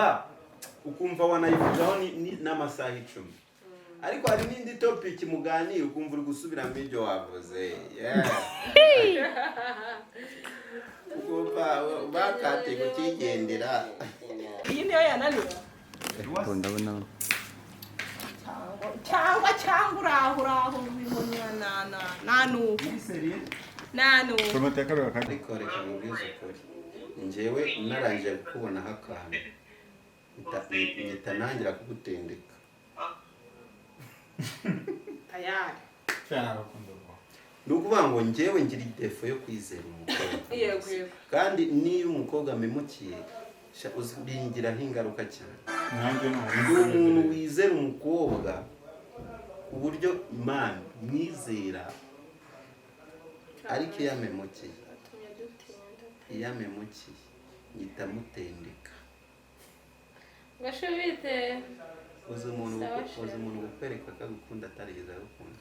urumva ukumva wanayivugaho n'amasaha 10 ariko hari n'indi topic muganira ukumva uri gusubiramo ibyo wavuze ukumva bakate kukigendera iyi niyo yananiwe ndabona cyangwa uraho bimunya nanu ariko reka mubwize ukuri njyewe narangije kubona hakana ngitanangira kugutendeka tayari nukuvuga ngo njyewe ngira idefo yo kwizera umukobwa yego kandi niyo umukobwa amemukiye uzbingira ingaruka cyane umuntu wizera umukobwa uburyo Imana mwizera ariko yamemukiye nyitamutendeka ngashobite uzi umuntu gukwereka ko agukunda atarigeze agukunda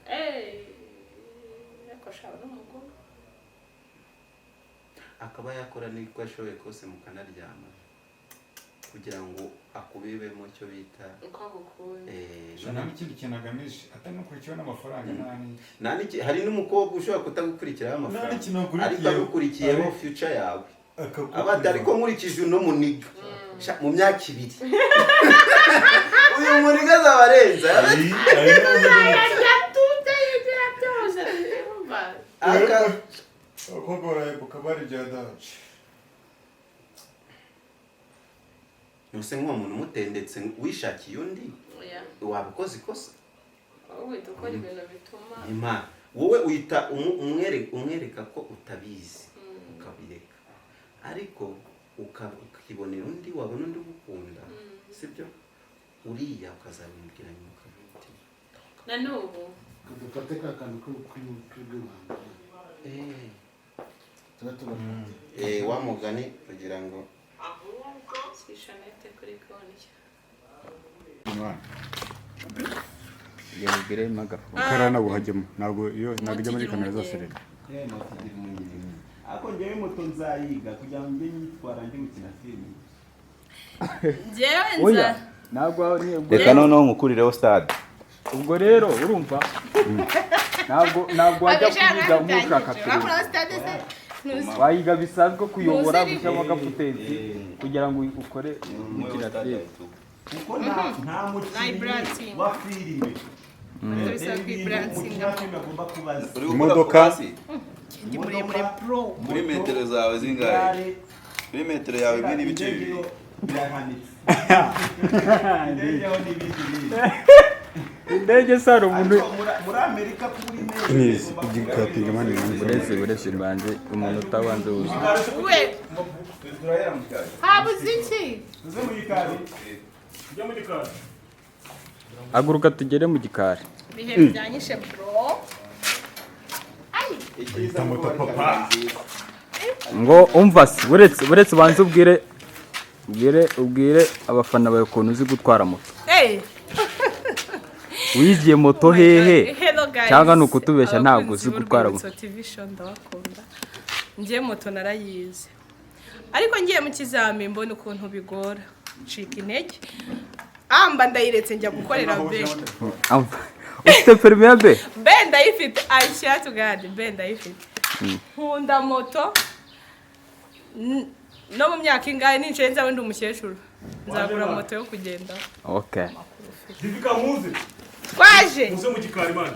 ariko shaba n'umugore akaba yakora n'iko ashoboye kose mukanaryama kugira ngo akubibemo icyo bita uko agukunda nta n'ikindi kintu agamije atari no kurikiraho n'amafaranga hari n'umukobwa ushobora kutagukurikiraho amafaranga ariko agukurikiyeho future yawe abandi ariko nkurikije uno muniga mu myaka 2 uyu muniga azabarenza Nuse nko umuntu mutendetse wishakiye undi wabukoze ikosa ukora ibintu bituma Imana wowe uyita umwereka ko utabizi ukabireka ariko ukibonera undi wabona undi gukunda sibyo uriya ukazabimbwira nyuma ukavuga na nubu dufate ka kantu k'ubwibanga wa mugani kugira ngo sishanete kuri konti yabwire magafu karana buhajemo ntabwo ijya muri kamera zose rero ako ngewe moto nzayiga kugira ngo mbe nyitwara ndi gukina filime jewe ntabwo reka noneho nkukurireho stade ubwo rero urumva ntabwo wajya kuyiga nk'ushaka filime wayiga bisanzwe kuyobora gushyiramo agafutensi kugira ngo ukore gukina filime kuko nta mukinnyi wa filime imodoka bro muri metero zawe zingahe muri metero yawe imwe n'ibice 2 indege saro umuntu muri Amerika kuri neza igikapinga mani uretse banze umuntu utabanze uzi we habuze iki uze mu gikari ujya mu gikari aguruka tugere mu gikari bihe byanyishe bro ikiza moto papa ngo umva se uretse banze ubwire abafana bawe ukuntu uzi gutwara moto wigiye moto hehe cyangwa nuko utubeshya ntabwo uzi gutwara moto ndabakunda ngiye moto narayize ariko ngiye mu kizami mbona ukuntu bigora ncika intege amba ndayiretse njya gukorera be ufite permis ya be ndayifite aisha tugade be ndayifite nkunda moto no mu myaka ingahe nincenza wenda umukecuru nzagura moto yo kugenda okay Divika muze twaje muze mu gikari mana